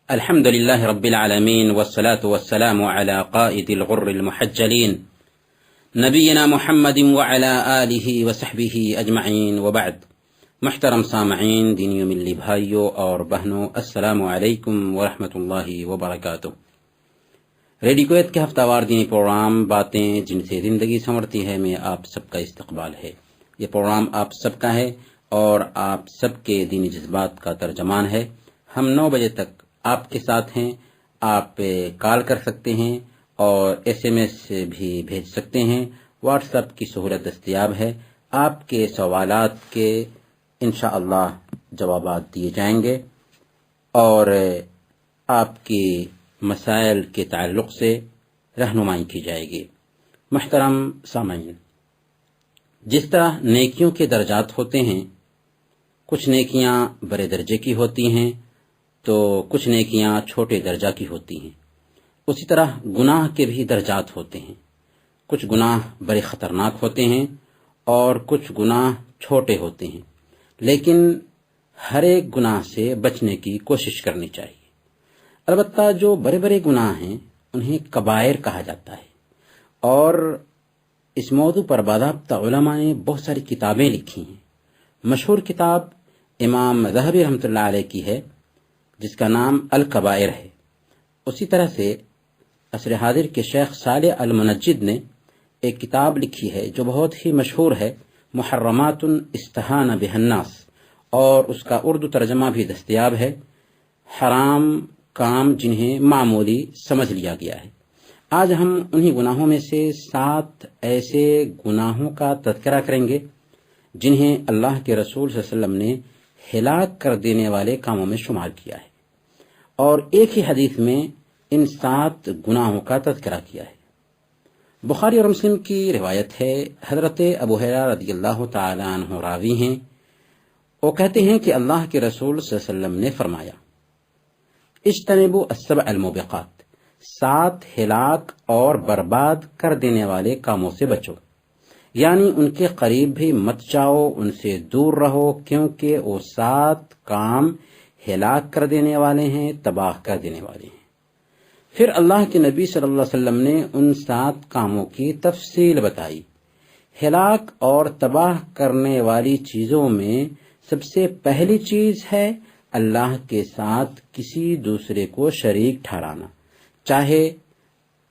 الحمد لله رب العالمين والصلاة والسلام على قائد الغر المحجلين نبينا محمد وعلى آله وصحبه أجمعين وبعد. محترم سامعین، دینیوں ملی بھائیوں اور بہنوں، السلام علیکم ورحمۃ اللہ وبرکاتہ۔ ریڈیو کویت کے ہفتہ وار دینی پروگرام باتیں جن سے زندگی سنورتی ہے میں آپ سب کا استقبال ہے۔ یہ پروگرام آپ سب کا ہے اور آپ سب کے دینی جذبات کا ترجمان ہے۔ ہم 9 بجے تک آپ کے ساتھ ہیں۔ آپ کال کر سکتے ہیں اور SMS بھی بھیج سکتے ہیں۔ واٹس ایپ کی سہولت دستیاب ہے۔ آپ کے سوالات کے انشاءاللہ جوابات دیے جائیں گے اور آپ کی مسائل کے تعلق سے رہنمائی کی جائے گی۔ محترم سامعین، جس طرح نیکیوں کے درجات ہوتے ہیں، کچھ نیکیاں بڑے درجے کی ہوتی ہیں تو کچھ نیکیاں چھوٹے درجہ کی ہوتی ہیں، اسی طرح گناہ کے بھی درجات ہوتے ہیں۔ کچھ گناہ بڑے خطرناک ہوتے ہیں اور کچھ گناہ چھوٹے ہوتے ہیں، لیکن ہر ایک گناہ سے بچنے کی کوشش کرنی چاہیے۔ البتہ جو بڑے بڑے گناہ ہیں انہیں کبائر کہا جاتا ہے، اور اس موضوع پر باضابطہ علماء نے بہت ساری کتابیں لکھی ہیں۔ مشہور کتاب امام ذہبی رحمۃ اللہ علیہ کی ہے جس کا نام الکبائر ہے۔ اسی طرح سے عصر حاضر کے شیخ صالح المنجد نے ایک کتاب لکھی ہے جو بہت ہی مشہور ہے، محرمات استہان بها الناس، اور اس کا اردو ترجمہ بھی دستیاب ہے، حرام کام جنہیں معمولی سمجھ لیا گیا ہے۔ آج ہم انہی گناہوں میں سے 7 ایسے گناہوں کا تذکرہ کریں گے جنہیں اللہ کے رسول صلی اللہ علیہ وسلم نے ہلاک کر دینے والے کاموں میں شمار کیا ہے، اور ایک ہی حدیث میں ان 7 گناہوں کا تذکرہ کیا ہے۔ بخاری اور مسلم کی روایت ہے، حضرت ابو ہریرہ رضی اللہ تعالی عنہ راوی ہیں۔ وہ کہتے ہیں کہ اللہ کے رسول صلی اللہ علیہ وسلم نے فرمایا، اجتنبوا السبع الموبقات، 7 ہلاک اور برباد کر دینے والے کاموں سے بچو، یعنی ان کے قریب بھی مت جاؤ، ان سے دور رہو، کیونکہ وہ 7 کام ہلاک کر دینے والے ہیں، تباہ کر دینے والے ہیں۔ پھر اللہ کے نبی صلی اللہ علیہ وسلم نے ان 7 کاموں کی تفصیل بتائی۔ ہلاک اور تباہ کرنے والی چیزوں میں سب سے پہلی چیز ہے اللہ کے ساتھ کسی دوسرے کو شریک ٹھہرانا، چاہے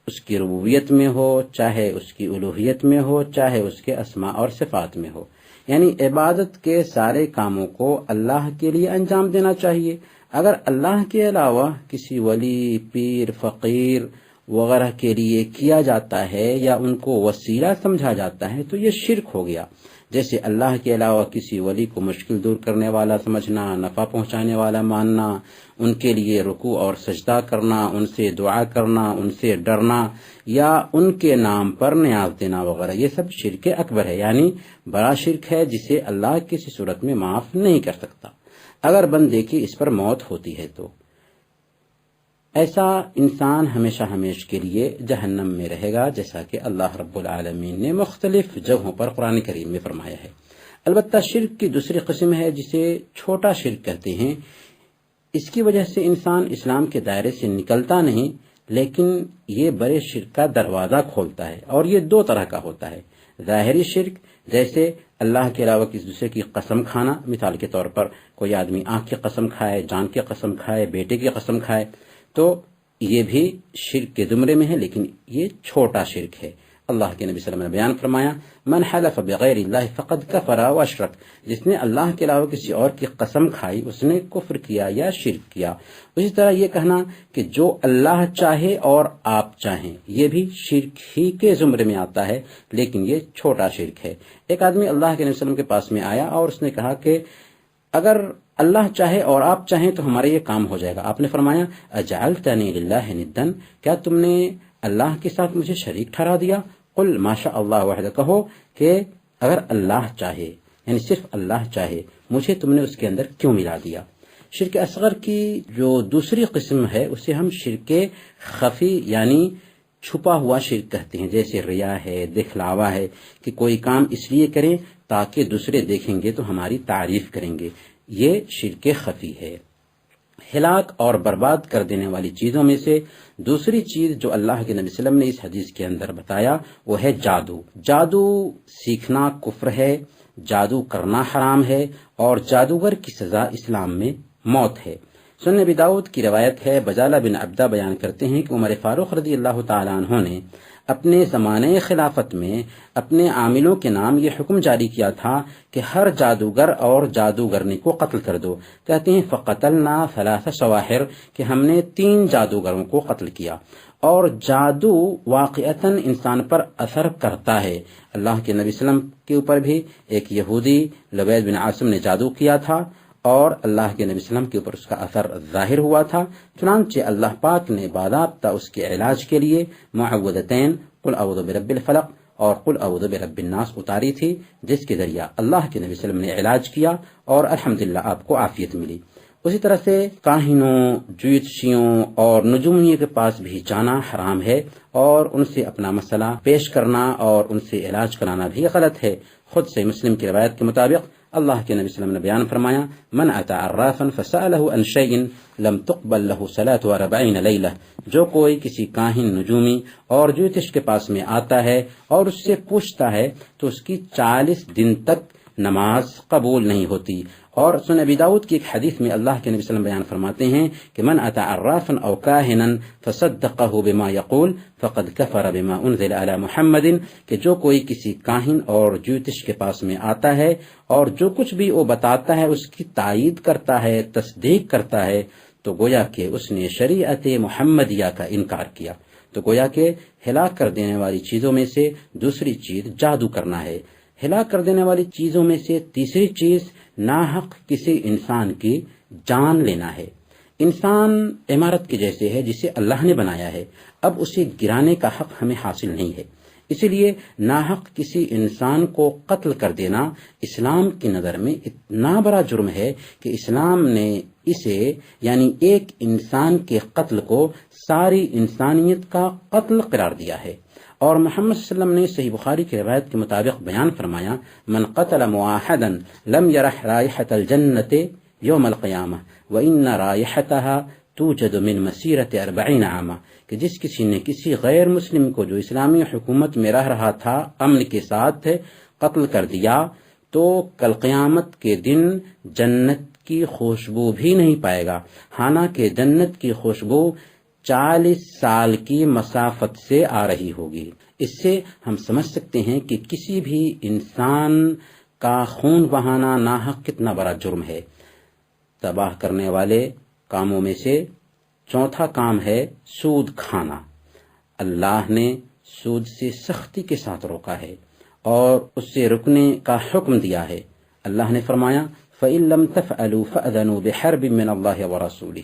اس کی ربوبیت میں ہو، چاہے اس کی الوہیت میں ہو، چاہے اس کے اسماء اور صفات میں ہو۔ یعنی عبادت کے سارے کاموں کو اللہ کے لیے انجام دینا چاہیے۔ اگر اللہ کے علاوہ کسی ولی، پیر، فقیر وغیرہ کے لیے کیا جاتا ہے یا ان کو وسیلہ سمجھا جاتا ہے تو یہ شرک ہو گیا۔ جیسے اللہ کے علاوہ کسی ولی کو مشکل دور کرنے والا سمجھنا، نفع پہنچانے والا ماننا، ان کے لیے رکوع اور سجدہ کرنا، ان سے دعا کرنا، ان سے ڈرنا یا ان کے نام پر نیاز دینا وغیرہ، یہ سب شرک اکبر ہے، یعنی بڑا شرک ہے جسے اللہ کسی صورت میں معاف نہیں کر سکتا اگر بندے کی اس پر موت ہوتی ہے تو۔ ایسا انسان ہمیشہ ہمیش کے لیے جہنم میں رہے گا، جیسا کہ اللہ رب العالمین نے مختلف جگہوں پر قرآن کریم میں فرمایا ہے۔ البتہ شرک کی دوسری قسم ہے جسے چھوٹا شرک کہتے ہیں۔ اس کی وجہ سے انسان اسلام کے دائرے سے نکلتا نہیں، لیکن یہ بڑے شرک کا دروازہ کھولتا ہے، اور یہ 2 طرح کا ہوتا ہے۔ ظاہری شرک، جیسے اللہ کے علاوہ کسی دوسرے کی قسم کھانا، مثال کے طور پر کوئی آدمی آنکھ کی قسم کھائے، جان کی قسم کھائے، بیٹے کی قسم کھائے، تو یہ بھی شرک کے زمرے میں ہے، لیکن یہ چھوٹا شرک ہے۔ اللہ کے نبی صلی اللہ علیہ وسلم نے بیان فرمایا، من حلف بغیر اللہ فقد کفر واشرک، جس نے اللہ کے علاوہ کسی اور کی قسم کھائی اس نے کفر کیا یا شرک کیا۔ اسی طرح یہ کہنا کہ جو اللہ چاہے اور آپ چاہیں، یہ بھی شرک ہی کے زمرے میں آتا ہے، لیکن یہ چھوٹا شرک ہے۔ ایک آدمی اللہ کے نبی صلی اللہ علیہ وسلم کے پاس میں آیا اور اس نے کہا کہ اگر اللہ چاہے اور آپ چاہیں تو ہمارا یہ کام ہو جائے گا۔ آپ نے فرمایا، اجعلتنی للہ ندا، کیا تم نے اللہ کے ساتھ مجھے شریک ٹھہرا دیا؟ قل ما شاء اللہ وحدہ، کہو کہ اگر اللہ چاہے، یعنی صرف اللہ چاہے، مجھے تم نے اس کے اندر کیوں ملا دیا؟ شرک اصغر کی جو دوسری قسم ہے اسے ہم شرک خفی یعنی چھپا ہوا شرک کہتے ہیں، جیسے ریا ہے، دکھلاوا ہے، کہ کوئی کام اس لیے کریں تاکہ دوسرے دیکھیں گے تو ہماری تعریف کریں گے، یہ شرک خفی ہے۔ ہلاک اور برباد کر دینے والی چیزوں میں سے دوسری چیز جو اللہ کے نبی صلی اللہ علیہ وسلم نے اس حدیث کے اندر بتایا وہ ہے جادو۔ جادو سیکھنا کفر ہے، جادو کرنا حرام ہے، اور جادوگر کی سزا اسلام میں موت ہے۔ سنن ابی داؤد کی روایت ہے، بجالہ بن عبدہ بیان کرتے ہیں کہ عمر فاروق رضی اللہ تعالیٰ عنہ نے اپنے زمانے خلافت میں اپنے عاملوں کے نام یہ حکم جاری کیا تھا کہ ہر جادوگر اور جادوگرنی کو قتل کر دو۔ کہتے ہیں فقتلنا ثلاث سواحر، کہ ہم نے 3 جادوگروں کو قتل کیا۔ اور جادو واقعتاً انسان پر اثر کرتا ہے۔ اللہ کے نبی صلی اللہ علیہ وسلم کے اوپر بھی ایک یہودی لبید بن عاصم نے جادو کیا تھا اور اللہ کے نبی صلی اللہ علیہ وسلم کے اوپر اس کا اثر ظاہر ہوا تھا، چنانچہ اللہ پاک نے باضابطہ اس کے علاج کے لیے معوذتین قل اعوذ برب الفلق اور قل اعوذ برب الناس اتاری تھی، جس کے ذریعہ اللہ کے نبی صلی اللہ علیہ وسلم نے علاج کیا اور الحمدللہ آپ کو عافیت ملی۔ اسی طرح سے کاہنوں، جوتشیوں اور نجومیوں کے پاس بھی جانا حرام ہے، اور ان سے اپنا مسئلہ پیش کرنا اور ان سے علاج کرانا بھی غلط ہے۔ خود سے مسلم کی روایت کے مطابق اللہ کے نبی صلی اللہ علیہ وسلم نے بیان فرمایا من اتى عرافا فسأله عن شيء لم تقبل له صلاة 40 لیلہ، جو کوئی کسی کاہن، نجومی اور جوتش کے پاس میں آتا ہے اور اس سے پوچھتا ہے تو اس کی 40 دن تک نماز قبول نہیں ہوتی۔ اور سنن ابی داؤد کی ایک حدیث میں اللہ کے نبی صلی اللہ علیہ وسلم بیان فرماتے ہیں کہ من اتى عرافا او کاہنا فصدقه بما يقول فقد كفر بما انزل على محمد، کہ جو کوئی کسی کاہن اور جوتش کے پاس میں آتا ہے اور جو کچھ بھی وہ بتاتا ہے اس کی تائید کرتا ہے، تصدیق کرتا ہے، تو گویا کہ اس نے شریعت محمدیہ کا انکار کیا۔ تو گویا کہ ہلاک کر دینے والی چیزوں میں سے دوسری چیز جادو کرنا ہے۔ ہلاک کر دینے والی چیزوں میں سے تیسری چیز ناحق کسی انسان کی جان لینا ہے۔ انسان عمارت کے جیسے ہے جسے اللہ نے بنایا ہے، اب اسے گرانے کا حق ہمیں حاصل نہیں ہے، اسی لیے ناحق کسی انسان کو قتل کر دینا اسلام کی نظر میں اتنا بڑا جرم ہے کہ اسلام نے اسے یعنی ایک انسان کے قتل کو ساری انسانیت کا قتل قرار دیا ہے۔ اور محمد صلی اللہ علیہ وسلم نے صحیح بخاری کی روایت کے مطابق بیان فرمایا من قتل معاہدا لم یرح رائحة الجنة یوم القیامہ وإن رائحتها توجد من مسیرت 40 عاما، کہ جس کسی نے کسی غیر مسلم کو جو اسلامی حکومت میں رہ رہا تھا امن کے ساتھ قتل کر دیا تو کل قیامت کے دن جنت کی خوشبو بھی نہیں پائے گا، حالانکہ جنت کی خوشبو 40 سال کی مسافت سے آ رہی ہوگی۔ اس سے ہم سمجھ سکتے ہیں کہ کسی بھی انسان کا خون بہانا ناحق کتنا بڑا جرم ہے۔ تباہ کرنے والے کاموں میں سے چوتھا کام ہے سود کھانا۔ اللہ نے سود سے سختی کے ساتھ روکا ہے اور اس سے رکنے کا حکم دیا ہے۔ اللہ نے فرمایا فَإِن لَمْ تَفْعَلُوا فَأْذَنُوا بِحَرْبٍ مِّنَ اللَّهِ وَرَسُولِهِ،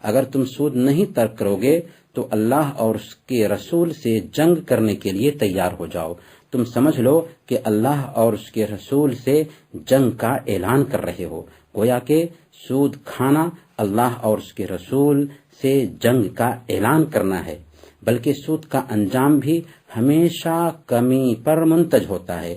اگر تم سود نہیں ترک کرو گے تو اللہ اور اس کے رسول سے جنگ کرنے کے لیے تیار ہو جاؤ۔ تم سمجھ لو کہ اللہ اور اس کے رسول سے جنگ کا اعلان کر رہے ہو، گویا کہ سود کھانا اللہ اور اس کے رسول سے جنگ کا اعلان کرنا ہے، بلکہ سود کا انجام بھی ہمیشہ کمی پر منتج ہوتا ہے۔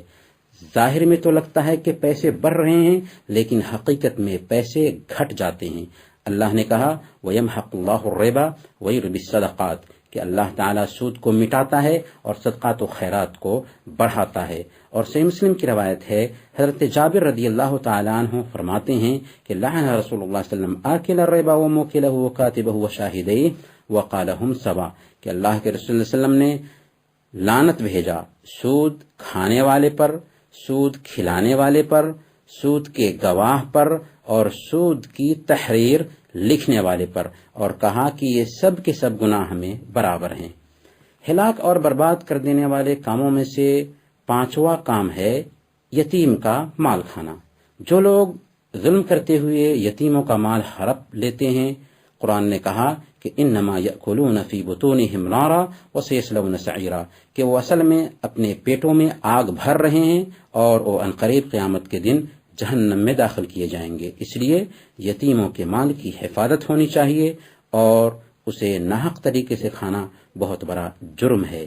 ظاہر میں تو لگتا ہے کہ پیسے بڑھ رہے ہیں، لیکن حقیقت میں پیسے گھٹ جاتے ہیں۔ اللہ نے کہا وَيَمْحَقُ اللَّهُ الرِّبَا وَيُرْبِي الصَّدَقَاتِ، کہ اللہ تعالیٰ سود کو مٹاتا ہے اور صدقات و خیرات کو بڑھاتا ہے۔ اور صحیح مسلم کی روایت ہے، حضرت جابر رضی اللہ تعالیٰ عنہ فرماتے ہیں کہ لعن رسول اللہ صلی اللہ علیہ وسلم آکل الربا وموکلہ وکاتبہ وشاہدیہ وقالہم سوا، کہ اللہ کے رسول صلی اللہ علیہ وسلم نے لعنت بھیجا سود کھانے والے پر، سود کھلانے والے پر، سود کے گواہ پر اور سود کی تحریر لکھنے والے پر، اور کہا کہ یہ سب کے سب گناہ میں برابر ہیں۔ ہلاک اور برباد کر دینے والے کاموں میں سے پانچواں کام ہے یتیم کا مال کھانا۔ جو لوگ ظلم کرتے ہوئے یتیموں کا مال ہڑپ لیتے ہیں، قرآن نے کہا کہ انما یأکلون فی بطونہم نارا وسیصلون سعیرا، کہ وہ اصل میں اپنے پیٹوں میں آگ بھر رہے ہیں اور وہ عنقریب قیامت کے دن جہنم میں داخل کیے جائیں گے۔ اس لیے یتیموں کے مال کی حفاظت ہونی چاہیے اور اسے ناحق طریقے سے کھانا بہت بڑا جرم ہے۔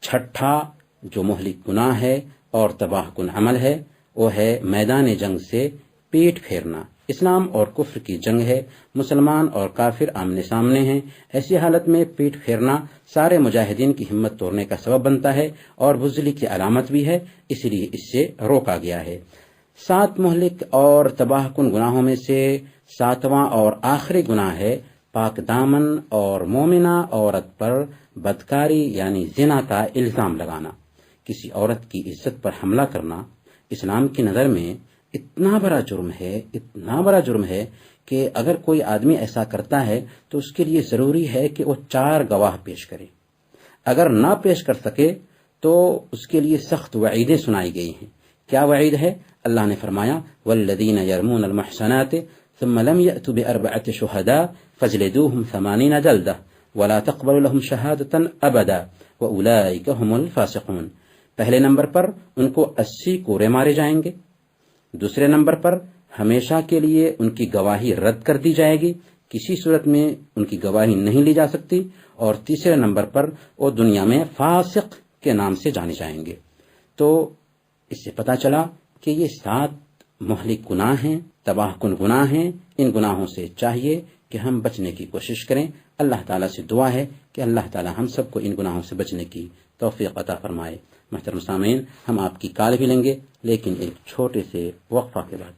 چھٹا جو مہلک گناہ ہے اور تباہ کن عمل ہے وہ ہے میدان جنگ سے پیٹ پھیرنا۔ اسلام اور کفر کی جنگ ہے، مسلمان اور کافر آمنے سامنے ہیں۔ ایسی حالت میں پیٹ پھیرنا سارے مجاہدین کی ہمت توڑنے کا سبب بنتا ہے اور بزدلی کی علامت بھی ہے، اس لیے اس سے روکا گیا ہے۔ 7 مہلک اور تباہ کن گناہوں میں سے 7واں اور آخری گناہ ہے پاک دامن اور مومنہ عورت پر بدکاری یعنی زنا کا الزام لگانا۔ کسی عورت کی عزت پر حملہ کرنا اسلام کی نظر میں اتنا بڑا جرم ہے کہ اگر کوئی آدمی ایسا کرتا ہے تو اس کے لیے ضروری ہے کہ وہ 4 گواہ پیش کرے۔ اگر نہ پیش کر سکے تو اس کے لیے سخت وعیدیں سنائی گئی ہیں۔ کیا وعید ہے؟ اللہ نے فرمایا والذین یرمون المحصنات ثم لم یأتوا بأربعة شہداء فاجلدوهم 80 جلدہ ولا تقبلوا لهم شہادة ابدا واولئک هم الفاسقون۔ پہلے نمبر پر ان کو 80 کورے مارے جائیں گے، دوسرے نمبر پر ہمیشہ کے لیے ان کی گواہی رد کر دی جائے گی، کسی صورت میں ان کی گواہی نہیں لی جا سکتی، اور تیسرے نمبر پر وہ دنیا میں فاسق کے نام سے جانے جائیں گے۔ تو اس سے پتہ چلا کہ یہ 7 مہلک گناہ ہیں، تباہ کن گناہ ہیں۔ ان گناہوں سے چاہیے کہ ہم بچنے کی کوشش کریں۔ اللہ تعالیٰ سے دعا ہے کہ اللہ تعالیٰ ہم سب کو ان گناہوں سے بچنے کی توفیق عطا فرمائے۔ محترم سامعین، ہم آپ کی کال بھی لیں گے لیکن ایک چھوٹے سے وقفہ کے بعد۔